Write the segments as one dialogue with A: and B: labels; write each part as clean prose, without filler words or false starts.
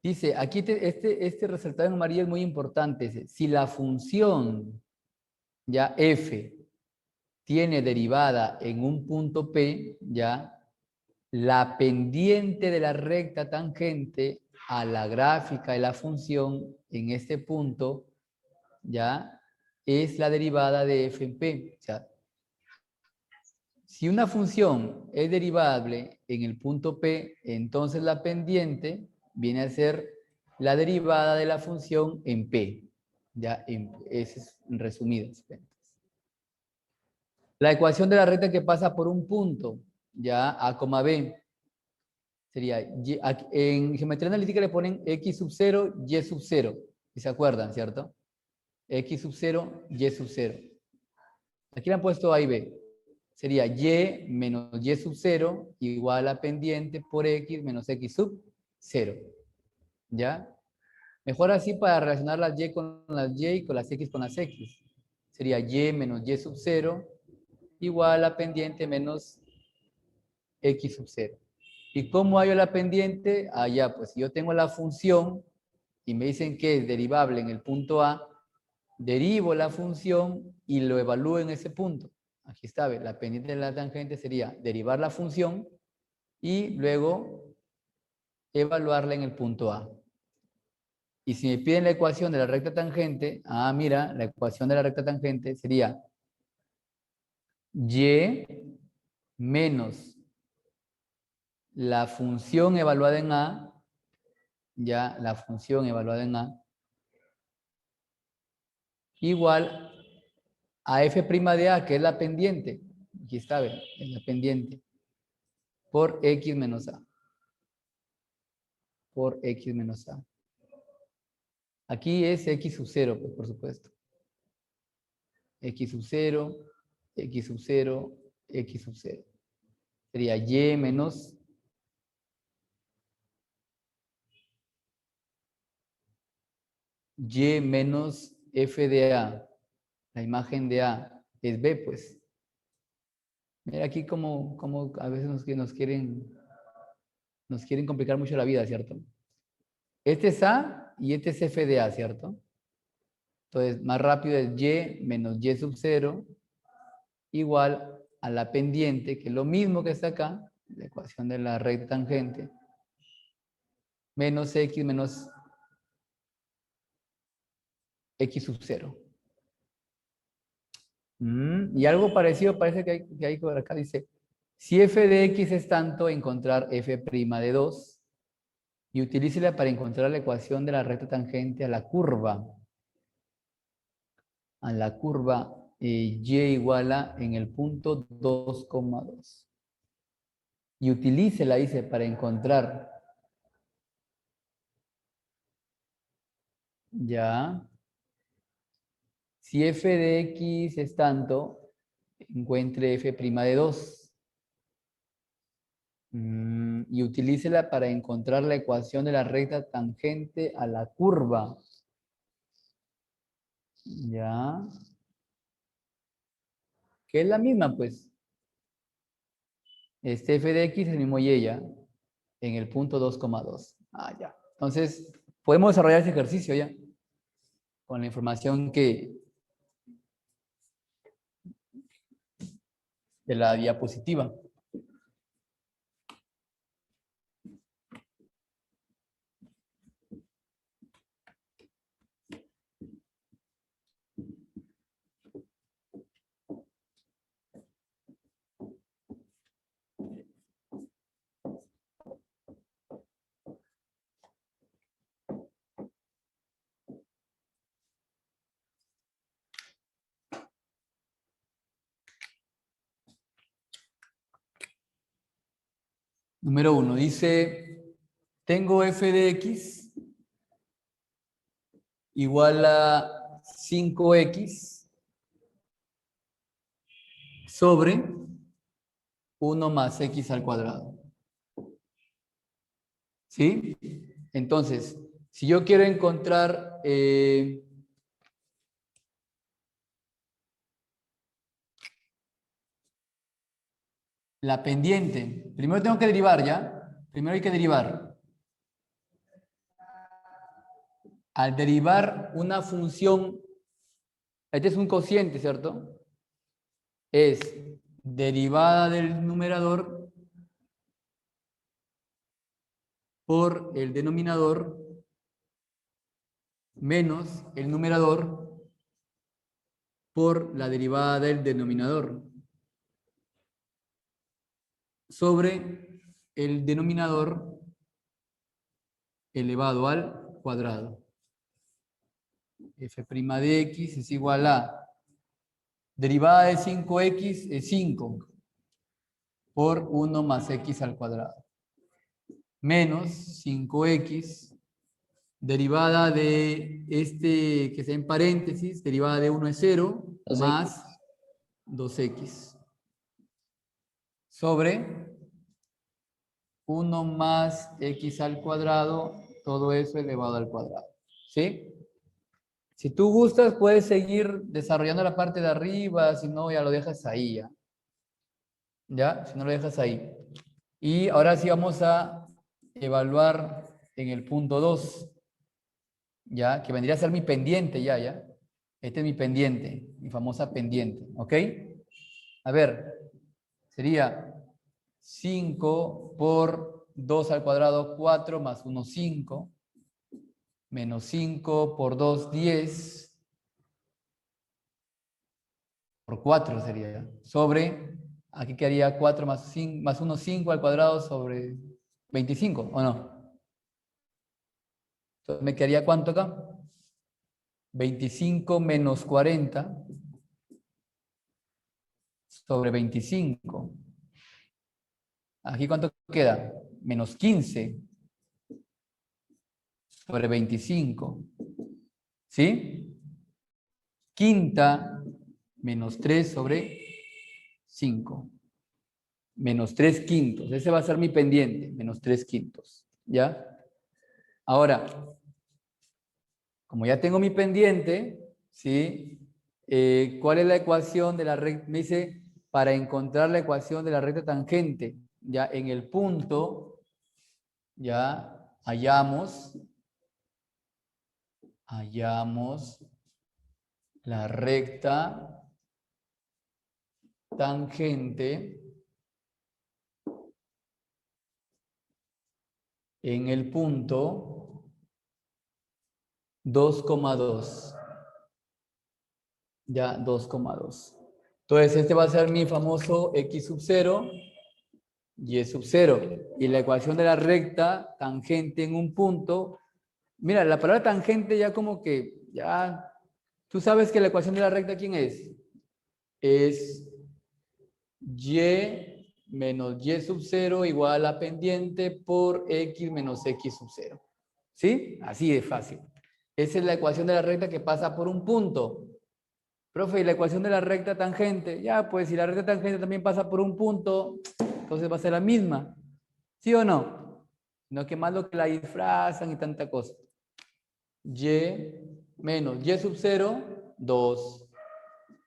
A: Dice, aquí este resaltado en amarillo es muy importante. Dice, si la función, ya f, tiene derivada en un punto P, ya, la pendiente de la recta tangente a la gráfica de la función en este punto, ya, es la derivada de f en P. O sea, si una función es derivable en el punto P, entonces la pendiente viene a ser la derivada de la función en P. Ya, ese es en resumidas cuentas. La ecuación de la recta que pasa por un punto, ya A, B, sería, en geometría analítica le ponen X sub 0, Y sub 0. ¿Y se acuerdan, cierto? X sub 0, Y sub 0. Aquí le han puesto A y B. Sería Y menos Y sub 0 igual a pendiente por X menos X sub 0. ¿Ya? Mejor así para relacionar las Y con las Y y con las X con las X. Sería Y menos Y sub 0 igual a pendiente menos X sub 0. ¿Y cómo hallo la pendiente? Allá, pues si yo tengo la función y me dicen que es derivable en el punto A, derivo la función y lo evalúo en ese punto. Aquí está, la pendiente de la tangente sería derivar la función y luego evaluarla en el punto A. Y si me piden la ecuación de la recta tangente, mira, la ecuación de la recta tangente sería y menos la función evaluada en A, ya la función evaluada en A, igual a f' de A, que es la pendiente. Aquí está, ¿ve? Es la pendiente. Por X menos A. Por X menos A. Aquí es X sub 0, pues, por supuesto. X sub 0, X sub 0, X sub 0. Sería Y menos Y menos F de A. La imagen de A es B, pues. Mira aquí como a veces nos quieren complicar mucho la vida, ¿cierto? Este es A y este es F de A, ¿cierto? Entonces, más rápido es Y menos Y sub 0 igual a la pendiente, que es lo mismo que está acá, la ecuación de la recta tangente, menos X menos X sub 0. Y algo parecido parece que hay por acá, dice, si f de x es tanto, encontrar f' de 2 y utilícela para encontrar la ecuación de la recta tangente a la curva. A la curva y igual a en el punto 2,2. Y utilícela, dice, para encontrar. Ya. Si f de x es tanto, encuentre f' de 2. Y utilícela para encontrar la ecuación de la recta tangente a la curva. Ya. Que es la misma, pues. Este f de x es el mismo y ella en el punto 2,2. Ya. Entonces, podemos desarrollar ese ejercicio ya. Con la información de la diapositiva. Número 1, dice, tengo f de x igual a 5x sobre 1 más x al cuadrado. ¿Sí? Entonces, si yo quiero encontrar la pendiente, primero tengo que derivar ya. Primero hay que derivar. Al derivar una función, este es un cociente, ¿cierto? Es derivada del numerador por el denominador menos el numerador por la derivada del denominador sobre el denominador elevado al cuadrado. F' de x es igual a derivada de 5x es 5 por 1 más x al cuadrado. Menos 5x, derivada de este que está en paréntesis, derivada de 1 es 0,
B: 2x.
A: más 2x. Sobre 1 más x al cuadrado, todo eso elevado al cuadrado. ¿Sí? Si tú gustas, puedes seguir desarrollando la parte de arriba, si no, ya lo dejas ahí, ¿ya? ¿Ya? Si no lo dejas ahí. Y ahora sí vamos a evaluar en el punto 2, ¿ya? Que vendría a ser mi pendiente ya, ¿ya? Este es mi pendiente, mi famosa pendiente, ¿ok? A ver, sería 5 por 2 al cuadrado, 4, más 1, 5, menos 5 por 2, 10, por 4 sería, sobre, aquí quedaría 4 más, 5, más 1, 5 al cuadrado sobre 25, ¿o no? Entonces me quedaría ¿cuánto acá? 25 menos 40 sobre 25. Aquí ¿cuánto queda? Menos 15 sobre 25. ¿Sí? Quinta menos 3 sobre 5. Menos 3 quintos. Ese va a ser mi pendiente. Menos 3 quintos. ¿Ya? Ahora, como ya tengo mi pendiente, ¿sí? ¿Cuál es la ecuación de la recta? Me dice, para encontrar la ecuación de la recta tangente, ya en el punto, ya hallamos la recta tangente en el punto 2,2. Ya, 2,2. Entonces, este va a ser mi famoso x sub 0 y sub 0. Y la ecuación de la recta tangente en un punto. Mira, la palabra tangente ya como que, ya, tú sabes que la ecuación de la recta, ¿quién es? Es y menos y sub 0 igual a pendiente por x menos x sub 0. ¿Sí? Así de fácil. Esa es la ecuación de la recta que pasa por un punto. Profe, ¿y la ecuación de la recta tangente? Ya, pues si la recta tangente también pasa por un punto, entonces va a ser la misma. ¿Sí o no? No que más lo que la disfrazan y tanta cosa. Y menos y sub 0, 2.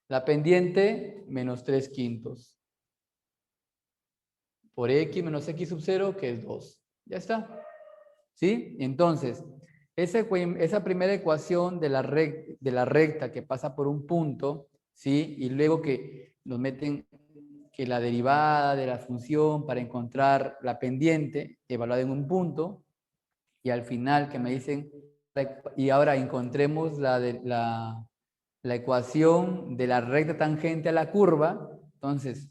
A: La pendiente, menos 3 quintos. Por x menos x sub 0, que es 2. Ya está. ¿Sí? Entonces, esa primera ecuación de la recta que pasa por un punto, ¿sí? Y luego que nos meten que la derivada de la función para encontrar la pendiente evaluada en un punto, y al final que me dicen, y ahora encontremos la ecuación de la recta tangente a la curva. Entonces,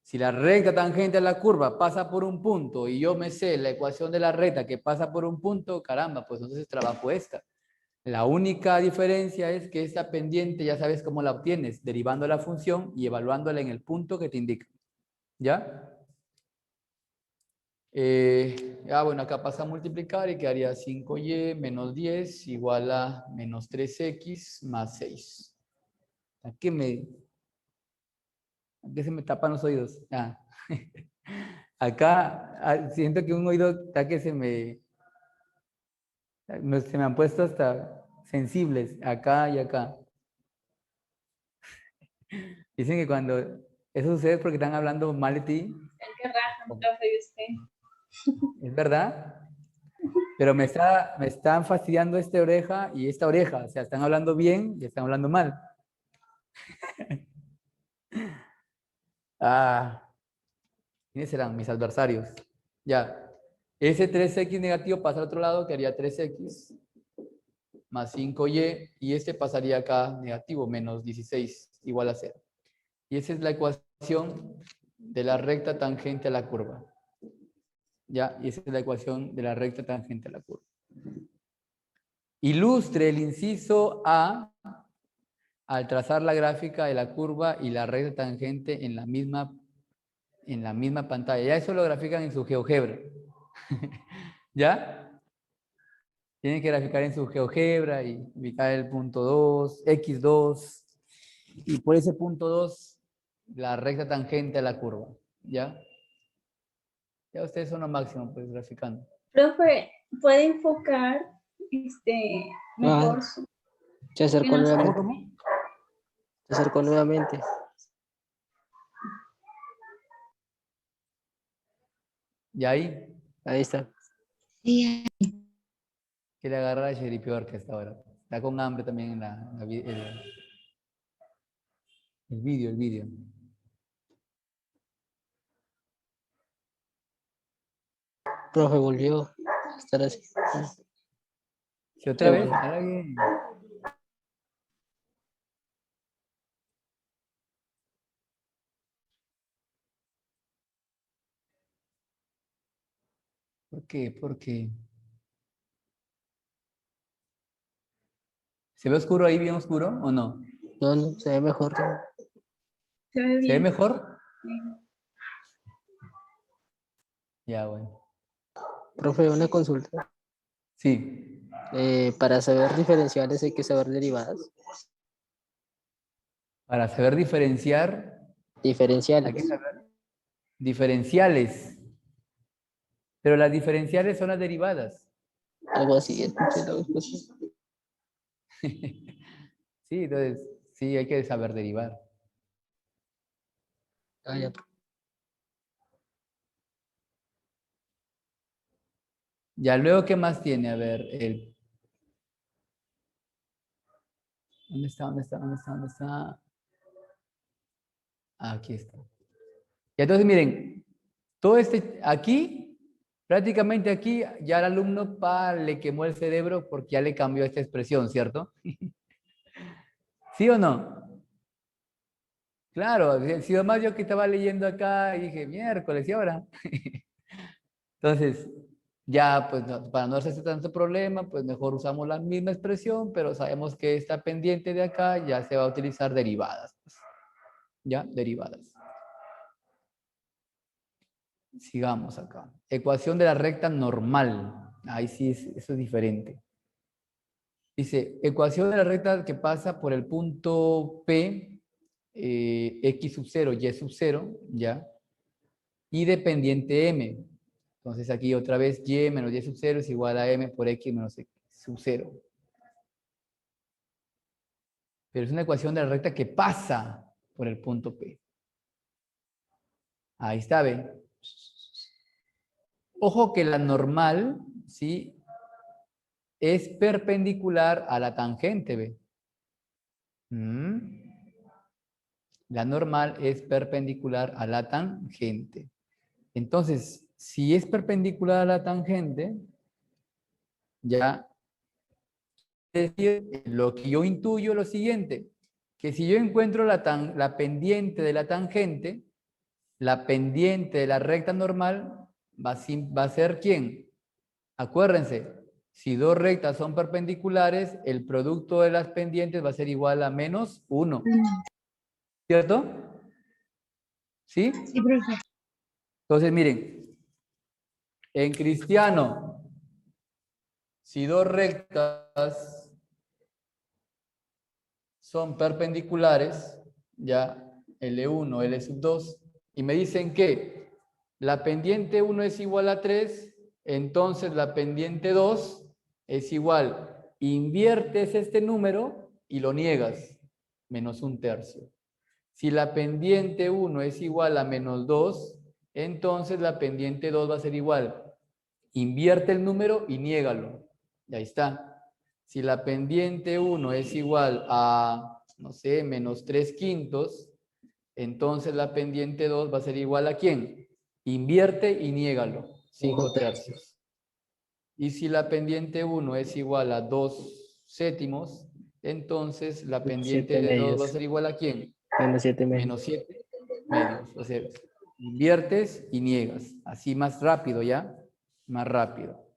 A: si la recta tangente a la curva pasa por un punto y yo me sé la ecuación de la recta que pasa por un punto, caramba, pues entonces trabajo esta. La única diferencia es que esta pendiente ya sabes cómo la obtienes, derivando la función y evaluándola en el punto que te indica. ¿Ya? Bueno, acá pasa a multiplicar y quedaría 5y menos 10 igual a menos 3x más 6. Aquí se me tapan los oídos. Ah. Acá siento que un oído está que se me han puesto hasta sensibles, acá y acá. Dicen que cuando eso sucede es porque están hablando mal de ti.
B: El que raja, profe, de usted.
A: ¿Es verdad? Pero me están fastidiando esta oreja y esta oreja. O sea, están hablando bien y están hablando mal. Ah, ¿quiénes serán? Mis adversarios. Ya. Ese 3x negativo pasa al otro lado, que haría 3x más 5y, y este pasaría acá negativo, menos 16, igual a 0. Y esa es la ecuación de la recta tangente a la curva. ¿Ya? Y esa es la ecuación de la recta tangente a la curva. Ilustre el inciso A al trazar la gráfica de la curva y la recta tangente en la misma pantalla. Ya eso lo grafican en su GeoGebra. ¿Ya? Tienen que graficar en su GeoGebra y ubicar el punto 2, x2, y por ese punto 2 la recta tangente a la curva. ¿Ya? Ya ustedes son lo máximo, pues, graficando.
B: Profe, ¿puede enfocar mejor
C: Se acercó nuevamente.
A: ¿Cómo?
C: Se acercó nuevamente.
A: ¿Y ahí?
C: Ahí está.
A: Quiere agarrar a Sheripior que está ahora. Está con hambre también en el vídeo.
C: Profe, volvió a estar así.
A: ¿Sí, otra vez?
C: Bueno.
A: ¿Alguien? ¿Por qué? ¿Por qué? ¿Se ve oscuro ahí, bien oscuro o no?
C: No, no, se ve mejor.
B: Se ve
A: ¿Se ve
B: bien.
A: mejor? Ya, bueno.
C: Profe, una consulta.
A: Sí.
C: Para saber diferenciales hay que saber derivadas.
A: Para saber diferenciar, hay que
C: Diferenciales.
A: saber diferenciales. Pero las diferenciales son las derivadas.
C: Algo así, escuché la vez pasada.
A: Sí, entonces, sí, hay que saber derivar.
C: Ah, ya.
A: Ya luego, ¿qué más tiene? A ver, ¿dónde está? Ah, aquí está. Y entonces, miren, todo aquí, prácticamente aquí, ya el alumno le quemó el cerebro porque ya le cambió esta expresión, ¿cierto? ¿Sí o no? Claro, si nomás yo que estaba leyendo acá y dije, miércoles, ¿y ahora? Entonces, ya, pues, para no hacerse tanto problema, pues mejor usamos la misma expresión, pero sabemos que esta pendiente de acá ya se va a utilizar derivadas. Pues. ¿Ya? Derivadas. Sigamos acá. Ecuación de la recta normal. Ahí sí, eso es diferente. Dice, ecuación de la recta que pasa por el punto P, X sub 0, Y sub 0, ¿ya? Y dependiente M. Entonces aquí otra vez Y menos Y sub 0 es igual a M por X menos X sub 0. Pero es una ecuación de la recta que pasa por el punto P. Ahí está, ¿ve? Ojo que la normal, ¿sí? Es perpendicular a la tangente, ¿ve? La normal es perpendicular a la tangente. Entonces, si es perpendicular a la tangente, ya decir, lo que yo intuyo es lo siguiente, que si yo encuentro la pendiente de la tangente, la pendiente de la recta normal va a ser ¿quién? Acuérdense, si dos rectas son perpendiculares, el producto de las pendientes va a ser igual a menos 1. ¿Cierto? ¿Sí?
B: Sí, profe.
A: Entonces, miren, en cristiano, si dos rectas son perpendiculares, ya L1, L sub 2, y me dicen que la pendiente 1 es igual a 3, entonces la pendiente 2 es igual. Inviertes este número y lo niegas, menos 1/3. Si la pendiente 1 es igual a menos 2, entonces la pendiente 2 va a ser igual invierte el número y niégalo. Y ahí está. Si la pendiente 1 es igual a, no sé, menos 3/5, entonces la pendiente 2 va a ser igual a ¿quién? Invierte y niégalo. 5/3. Y si la pendiente 1 es igual a 2/7, entonces la pendiente
C: 7
A: de 2 va a
C: medios.
A: ser igual a ¿quién?
C: Menos 7 medios.
A: Menos 7 medios. O sea, inviertes y niegas. Así más rápido, ¿ya? Más rápido.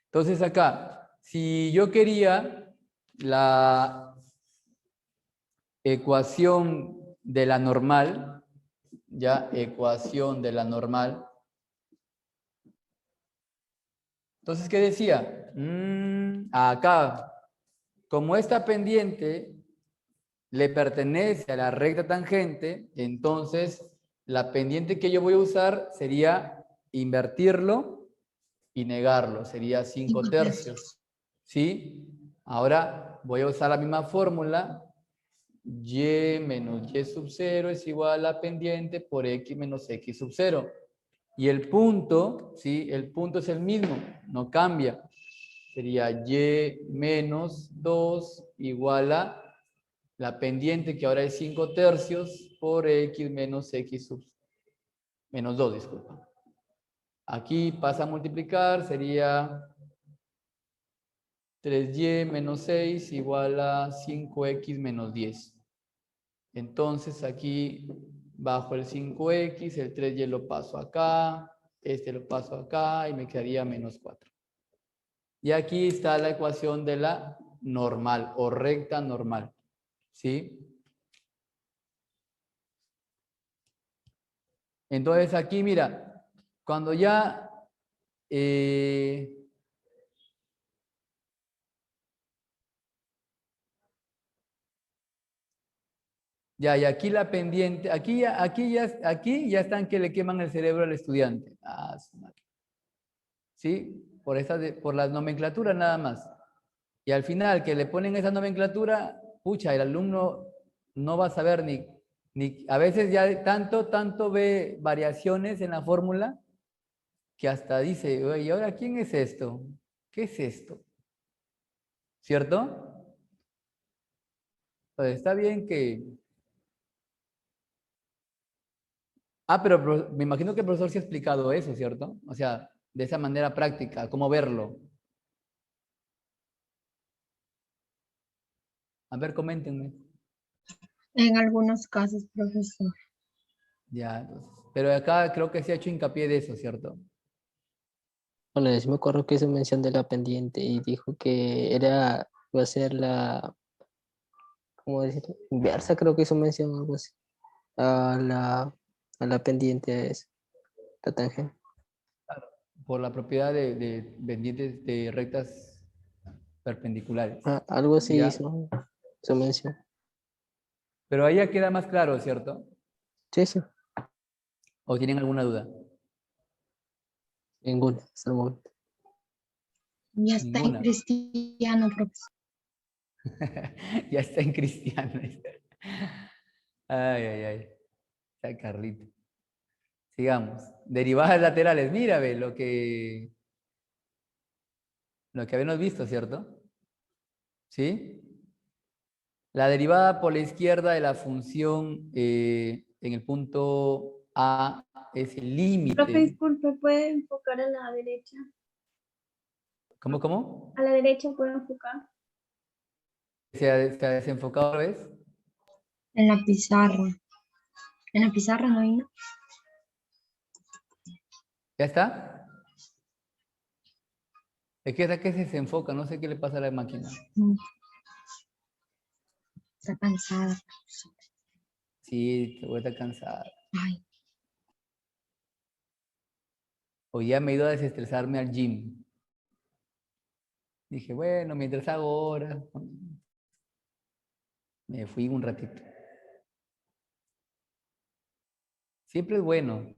A: Entonces acá, si yo quería la ecuación de la normal, ¿ya? Ecuación de la normal. Entonces, ¿qué decía? Acá, como esta pendiente le pertenece a la recta tangente, entonces la pendiente que yo voy a usar sería invertirlo y negarlo, sería 5/3. ¿Sí? Ahora voy a usar la misma fórmula, y menos y sub 0 es igual a pendiente por x menos x sub 0. Y el punto, ¿sí? El punto es el mismo, no cambia. Sería y menos 2 igual a la pendiente, que ahora es 5/3, por x menos x sub menos 2, disculpa. Aquí pasa a multiplicar, sería 3y menos 6 igual a 5x menos 10. Entonces aquí bajo el 5x, el 3y lo paso acá, este lo paso acá y me quedaría menos 4. Y aquí está la ecuación de la normal o recta normal. ¿Sí? Entonces aquí, mira, cuando ya y aquí la pendiente, aquí ya están que le queman el cerebro al estudiante. ¿Sí? Por las nomenclaturas nada más. Y al final que le ponen esa nomenclatura, pucha, el alumno no va a saber ni a veces ya tanto ve variaciones en la fórmula que hasta dice, oye, ¿y ahora quién es esto? ¿Qué es esto? ¿Cierto? Pues está bien que... pero me imagino que el profesor sí ha explicado eso, ¿cierto? O sea, de esa manera práctica, cómo verlo. A ver, coméntenme.
D: En algunos casos, profesor.
A: Ya, entonces, pero acá creo que se ha hecho hincapié de eso, ¿cierto?
C: Bueno, yo sí me acuerdo que hizo mención de la pendiente y dijo que iba a ser ¿cómo decirlo? Inversa, creo que hizo mención algo así, a la pendiente de eso, la tangente.
A: Por la propiedad de pendientes de rectas perpendiculares.
C: Algo así
A: ¿Ya?
C: hizo mención.
A: Pero ahí ya queda más claro, ¿cierto?
C: Sí, sí,
A: ¿O tienen alguna duda?
C: ninguna, hasta el momento.
D: Ya está en
A: Ninguna.
D: cristiano, profesor.
A: Ya está en cristiano. Ay. Está Carlito. Sigamos. Derivadas laterales. Mira, ve, lo que habíamos visto, ¿cierto? ¿Sí? La derivada por la izquierda de la función en el punto A es el
B: Profe,
A: límite.
B: disculpe, ¿puede enfocar a la derecha?
A: ¿Cómo?
B: A la derecha puede enfocar.
A: ¿Se ha desenfocado otra vez?
D: En la pizarra. En la pizarra no hay, ¿no?
A: ¿Ya está? Es que se desenfoca, no sé qué le pasa a la máquina.
D: Está cansada.
A: Sí, te voy a estar cansada.
D: Ay,
A: Hoy ya me he ido a desestresarme al gym. Dije, bueno, mientras hago horas, me fui un ratito. Siempre es bueno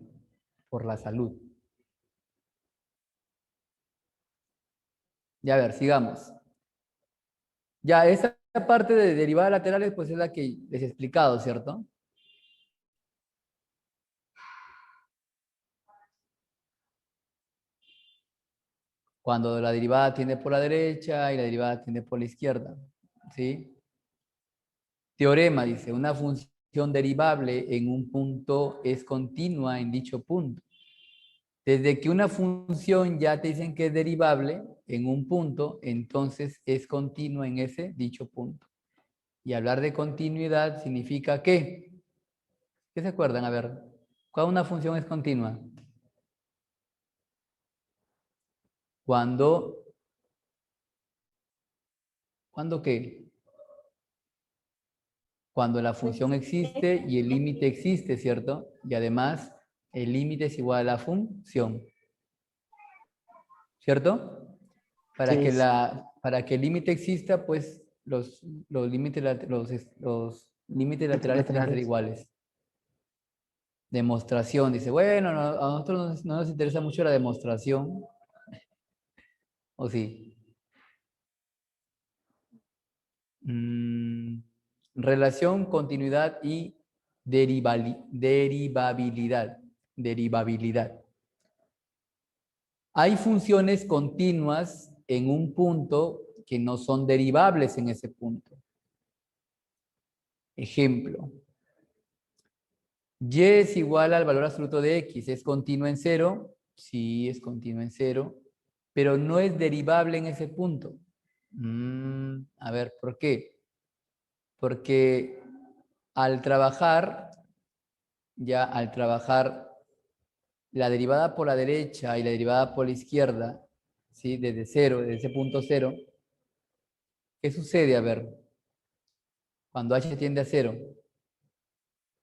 A: por la salud. Ya a ver, sigamos. Ya, esta parte de derivadas laterales, pues es la que les he explicado, ¿cierto? Cuando la derivada tiende por la derecha y la derivada tiende por la izquierda. ¿Sí? Teorema dice, una función derivable en un punto es continua en dicho punto. Desde que una función ya te dicen que es derivable en un punto, entonces es continua en ese dicho punto. Y hablar de continuidad significa ¿qué? ¿Qué se acuerdan? A ver, ¿cuándo una función es continua? ¿Cuándo qué? Cuando la función existe y el límite existe, ¿cierto? Y además el límite es igual a la función, ¿cierto? Para
C: Sí,
A: que el límite exista, pues los límites laterales tienen que ser
C: laterales.
A: iguales. Demostración, dice, bueno, a nosotros no nos interesa mucho la demostración, ¿o sí? Relación, continuidad y derivabilidad. Hay funciones continuas en un punto que no son derivables en ese punto. Ejemplo. Y es igual al valor absoluto de x. ¿Es continua en cero? Sí, es continua en cero, pero no es derivable en ese punto. A ver, ¿por qué? Porque al trabajar la derivada por la derecha y la derivada por la izquierda, ¿sí? Desde cero, desde ese punto cero, ¿qué sucede? A ver, cuando h tiende a cero.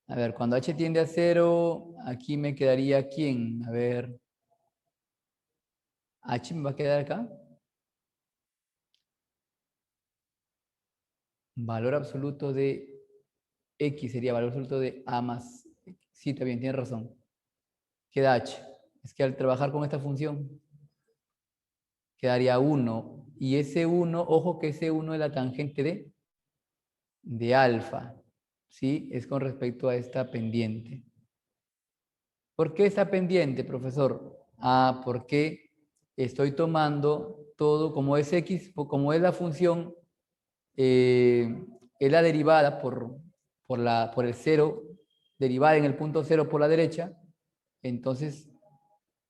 A: A ver, cuando h tiende a cero, aquí me quedaría ¿quién? A ver, h me va a quedar acá. Valor absoluto de x sería valor absoluto de a más. Sí, también tiene razón. Queda h. Es que al trabajar con esta función, quedaría 1. Y ese 1, ojo que ese 1 es la tangente de alfa. ¿Sí? Es con respecto a esta pendiente. ¿Por qué esta pendiente, profesor? Porque estoy tomando todo como es x, como es la función, es la derivada por el cero, derivada en el punto cero por la derecha. Entonces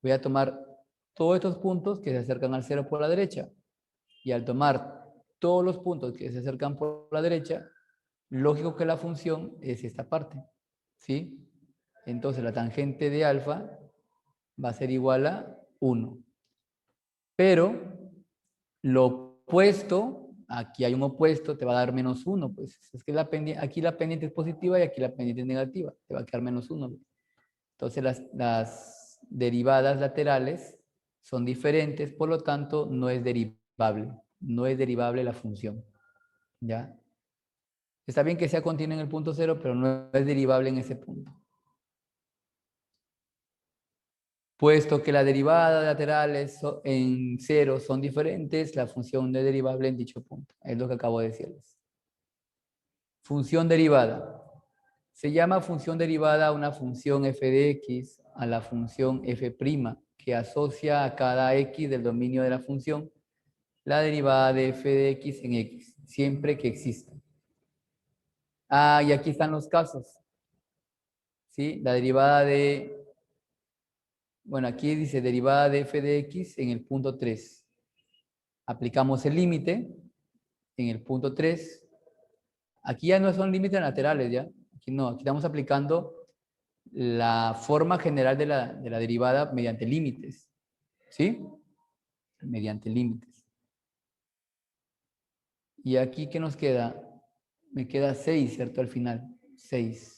A: voy a tomar todos estos puntos que se acercan al cero por la derecha. Y al tomar todos los puntos que se acercan por la derecha, lógico que la función es esta parte. ¿Sí? Entonces la tangente de alfa va a ser igual a 1. Pero lo opuesto, aquí hay un opuesto, te va a dar menos 1. Pues es que aquí la pendiente es positiva y aquí la pendiente es negativa. Te va a quedar menos 1. Entonces las derivadas laterales son diferentes, por lo tanto no es derivable. No es derivable la función. ¿Ya? Está bien que sea continua en el punto cero, pero no es derivable en ese punto. Puesto que las derivadas laterales en cero son diferentes, la función no es derivable en dicho punto. Es lo que acabo de decirles. Función derivada. Se llama función derivada a una función f de x a la función f' que asocia a cada x del dominio de la función la derivada de f de x en x, siempre que exista. Y aquí están los casos. ¿Sí? La derivada de... Bueno, aquí dice derivada de f de x en el punto 3. Aplicamos el límite en el punto 3. Aquí ya no son límites laterales, ¿ya? Aquí no, aquí estamos aplicando la forma general de la derivada mediante límites. ¿Sí? Mediante límites. Y aquí, ¿qué nos queda? Me queda 6, ¿cierto? Al final. 6.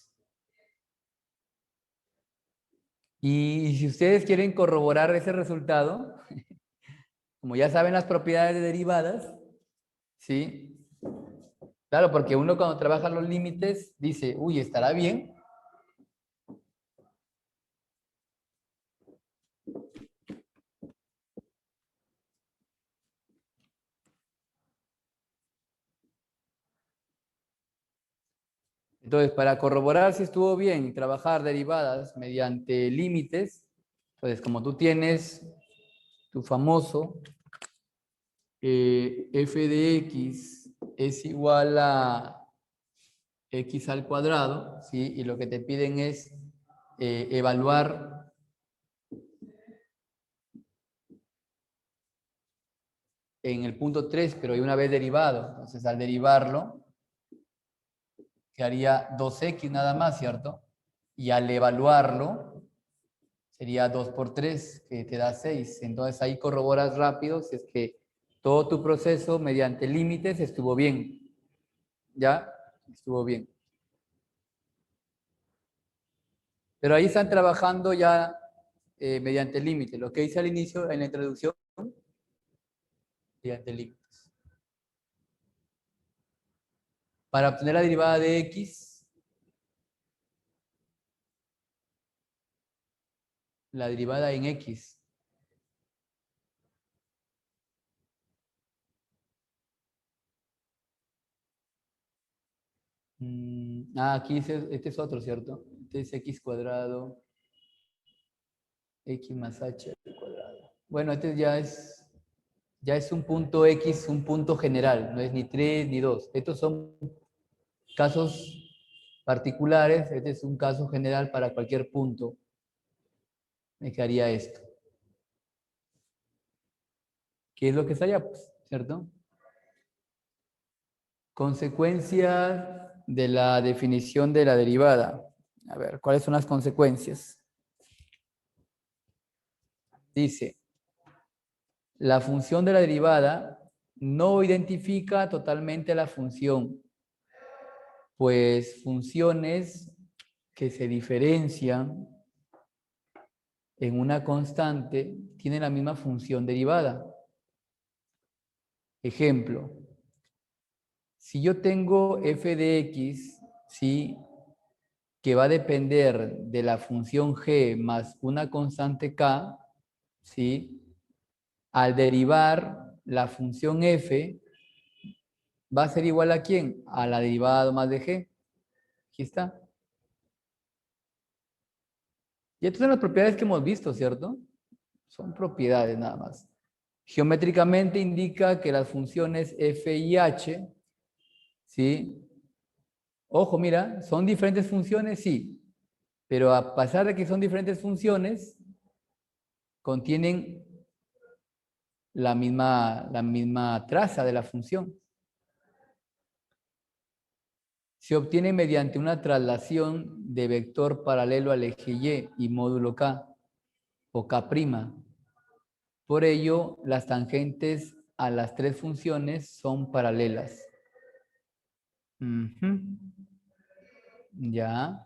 A: Y si ustedes quieren corroborar ese resultado, como ya saben las propiedades de derivadas, ¿sí? Claro, porque uno cuando trabaja los límites dice, uy, ¿estará bien? Entonces, para corroborar si estuvo bien trabajar derivadas mediante límites, pues como tú tienes tu famoso f de x es igual a x al cuadrado, ¿sí? Y lo que te piden es evaluar en el punto 3, pero hay una vez derivado. Entonces, al derivarlo, quedaría 2x nada más, ¿cierto? Y al evaluarlo, sería 2 por 3, que te da 6. Entonces, ahí corroboras rápido si es que todo tu proceso mediante límites estuvo bien. ¿Ya? Estuvo bien. Pero ahí están trabajando ya mediante límites. Lo que hice al inicio, en la introducción, mediante límites. Para obtener la derivada de x, la derivada en x. Aquí este es otro, ¿cierto? Este es x cuadrado, x más h al cuadrado. Bueno, este ya es un punto x, un punto general, no es ni 3 ni 2. Estos son casos particulares, este es un caso general para cualquier punto. Me quedaría esto. ¿Qué es lo que está allá? Pues, ¿cierto? Consecuencias de la definición de la derivada. A ver, ¿cuáles son las consecuencias? Dice, la función de la derivada no identifica totalmente la función, pues funciones que se diferencian en una constante tienen la misma función derivada. Ejemplo, si yo tengo f de x, ¿sí?, que va a depender de la función g más una constante k, ¿sí?, al derivar la función f, ¿va a ser igual a quién? A la derivada más de g. Aquí está. Y estas son las propiedades que hemos visto, ¿cierto? Son propiedades nada más. Geométricamente indica que las funciones f y h, ¿sí? Ojo, mira, ¿son diferentes funciones? Sí. Pero a pesar de que son diferentes funciones, contienen la misma traza de la función. Se obtiene mediante una traslación de vector paralelo al eje y módulo k, o k'. Por ello, las tangentes a las tres funciones son paralelas. Ya.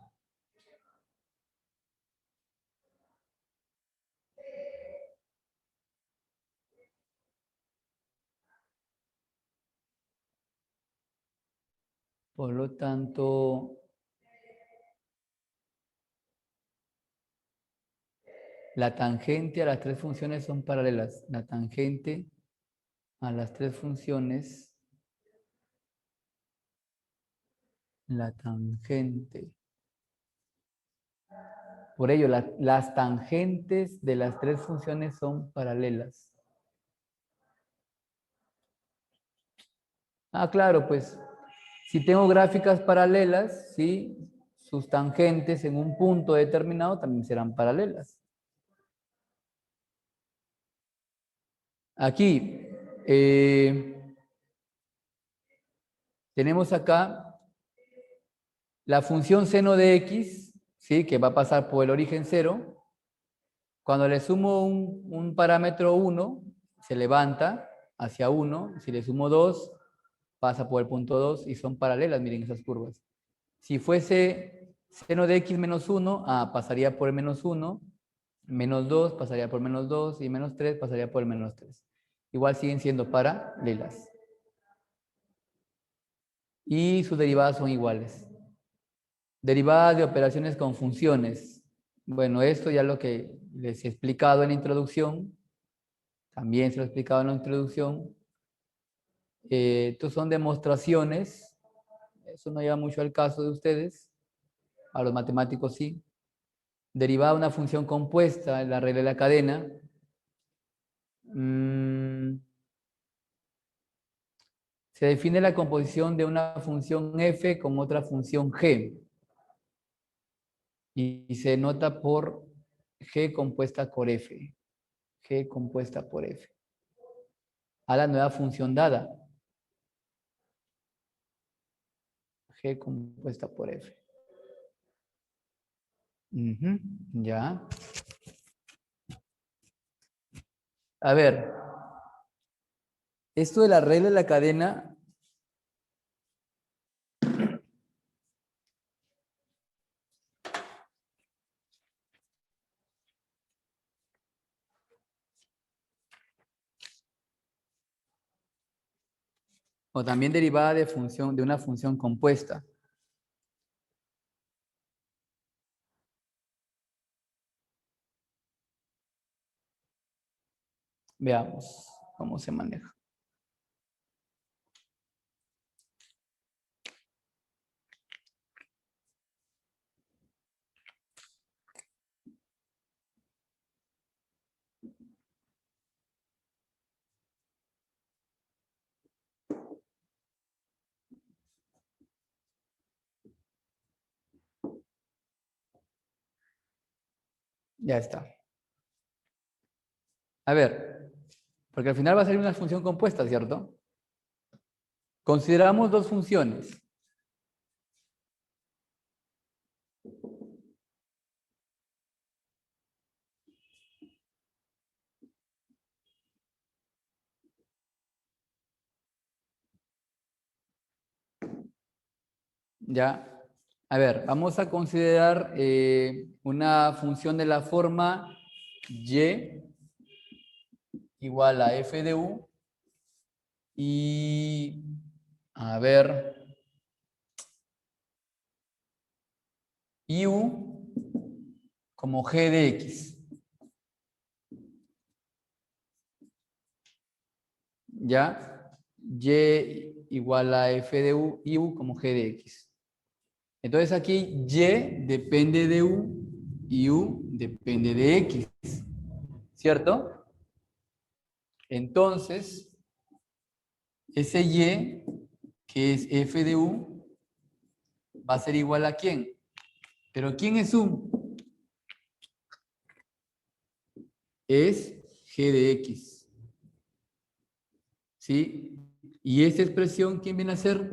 A: Por lo tanto, la tangente a las tres funciones son paralelas. La tangente a las tres funciones, la tangente. Por ello, las tangentes de las tres funciones son paralelas. Ah, claro, pues, si tengo gráficas paralelas, ¿sí?, sus tangentes en un punto determinado también serán paralelas. Aquí, tenemos acá la función seno de x, ¿sí?, que va a pasar por el origen 0. Cuando le sumo un parámetro 1, se levanta hacia 1. Si le sumo 2, pasa por el punto 2 y son paralelas, miren esas curvas. Si fuese seno de x menos 1, pasaría por el menos 1, menos 2 pasaría por menos 2 y menos 3 pasaría por el menos 3. Igual siguen siendo paralelas. Y sus derivadas son iguales. Derivadas de operaciones con funciones. Bueno, esto ya lo que les he explicado en la introducción. También se lo he explicado en la introducción. Estos son demostraciones. Eso no lleva mucho al caso de ustedes. A los matemáticos sí. Derivada de una función compuesta, la regla de la cadena. Se define la composición de una función f con otra función g. Y se denota por g compuesta por f. G compuesta por f. A la nueva función dada. G compuesta por f. Ujú, ya. A ver. Esto de la regla de la cadena. O también derivada de una función compuesta. Veamos cómo se maneja. Ya está. A ver, porque al final va a salir una función compuesta, ¿cierto? Consideramos dos funciones. Ya. A ver, vamos a considerar una función de la forma y igual a f de u y, a ver, u como g de x. ¿Ya? Y igual a f de u y u como g de x. Entonces aquí y depende de u y u depende de x. ¿Cierto? Entonces, ese y, que es f de u, va a ser igual a ¿quién? ¿Pero quién es u? Es g de x. ¿Sí? Y esta expresión, ¿quién viene a ser?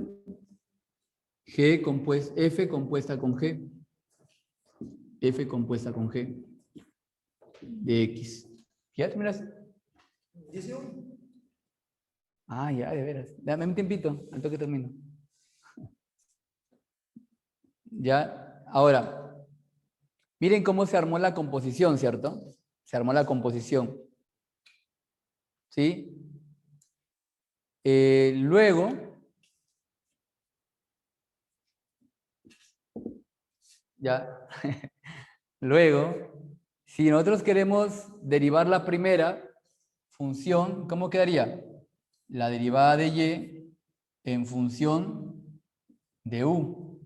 A: F compuesta con g. F compuesta con g de x. ¿Ya terminas? Ah, ya, de veras. Dame un tiempito, al toque termino. Ya, ahora, miren cómo se armó la composición, ¿cierto? Se armó la composición. ¿Sí? Luego, ya, luego, si nosotros queremos derivar la primera función, ¿cómo quedaría? La derivada de y en función de u,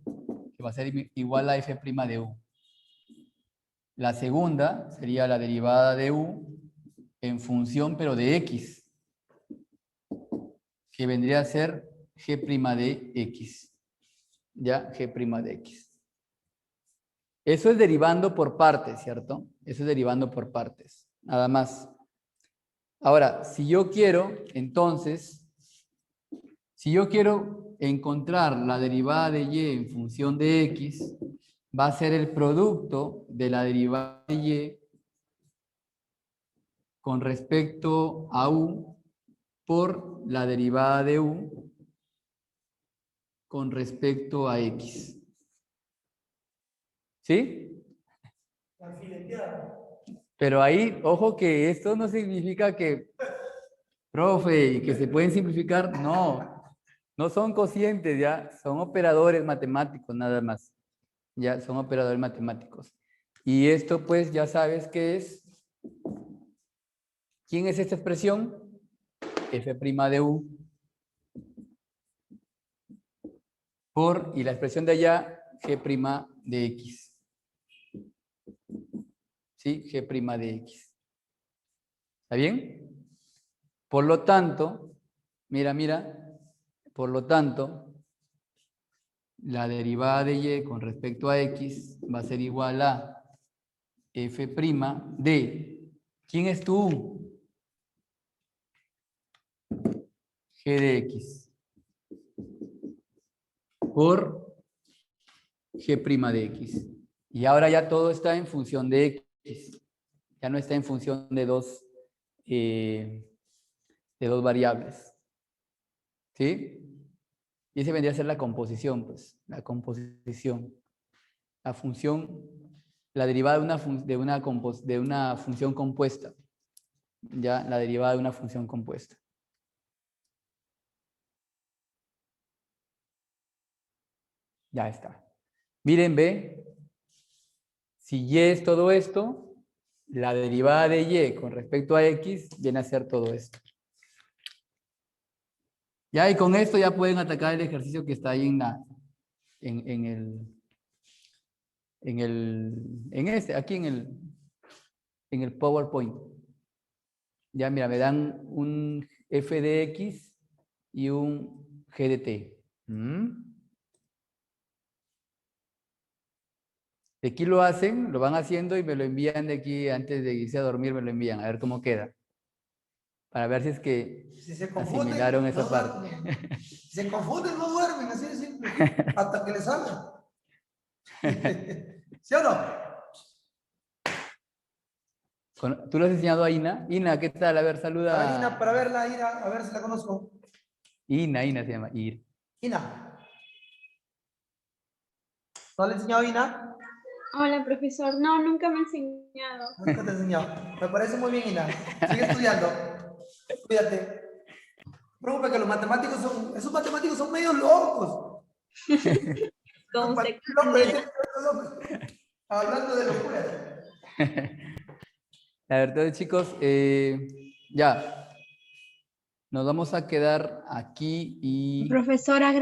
A: que va a ser igual a f' de u. La segunda sería la derivada de u en función, pero de x, que vendría a ser g' de x. ¿Ya? G' de x. Eso es derivando por partes, ¿cierto? Eso es derivando por partes. Nada más. Ahora, si yo quiero, entonces, si yo quiero encontrar la derivada de y en función de x, va a ser el producto de la derivada de y con respecto a u por la derivada de u con respecto a x. ¿Sí? Pero ahí, ojo que esto no significa que, profe, que se pueden simplificar. No, no son cocientes, ya, son operadores matemáticos nada más. Ya, son operadores matemáticos. Y esto pues ya sabes qué es. ¿Quién es esta expresión? F' de u por, y la expresión de allá, g' de x. ¿Sí? G' de x. ¿Está bien? Por lo tanto, mira, Por lo tanto, la derivada de y con respecto a x va a ser igual a f' de, ¿quién es tu u? G de x por g' de x. Y ahora ya todo está en función de x. Ya no está en función de dos variables. ¿Sí? Y ese vendría a ser la composición, pues. La composición. La función, la derivada de una función compuesta. Ya, la derivada de una función compuesta. Ya está. Miren, ve. Si y es todo esto, la derivada de y con respecto a x viene a ser todo esto. Ya, y con esto ya pueden atacar el ejercicio que está ahí aquí en el PowerPoint. Ya, mira, me dan un f de x y un g de t. De aquí lo hacen, lo van haciendo y me lo envían de aquí antes de irse a dormir, me lo envían, a ver cómo queda. Para ver si es que
E: Si se confunden,
A: asimilaron esa
E: no
A: parte.
E: duermen. Si se confunden, no duermen, así de simple. Hasta que les salga. ¿Sí o no?
A: ¿Tú lo has enseñado a Ina? Ina, ¿qué tal? A ver, saluda.
E: A ver, Ina, para verla, Ina, a ver si la conozco.
A: Ina se llama.
E: Ina. ¿No le he enseñado a Ina?
B: Hola, profesor. No, nunca me ha enseñado.
E: Nunca te he enseñado. Me parece muy bien, Ina. Sigue estudiando. Cuídate. No preocupa que esos matemáticos son medio locos.
B: Como usted
E: Hablando de locuras.
A: La verdad, chicos, ya. Nos vamos a quedar aquí y...
D: Profesora,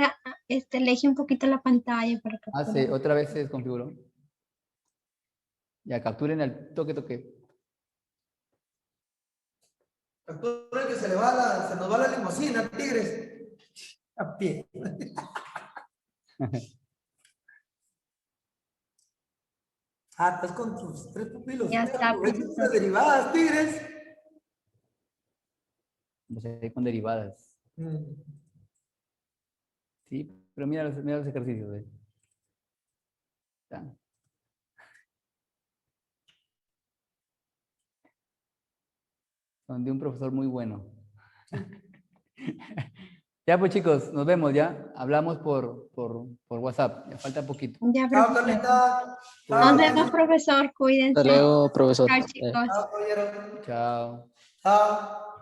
D: elegí un poquito la pantalla para
A: Ah, sí,
D: capturar.
A: otra vez se desconfiguró. Ya, capturen el toque.
E: Captura que se nos va la limusina, tigres. A pie. Estás con tus 3 pupilos.
D: Ya está,
E: Aprovechen
D: profesor.
E: las derivadas, tigres.
A: Empecé con derivadas. Sí, pero mira los ejercicios. Ya. Son de un profesor muy bueno. Ya pues chicos, nos vemos ya. Hablamos por WhatsApp. Ya falta poquito.
D: Ya,
E: Chao,
D: profesor.
E: Carlita.
D: Nos vemos, profesor. Cuídense.
C: Hasta luego, profesor.
D: Chao, chicos.
E: Chao, caballero.
A: Chao.
E: Chao.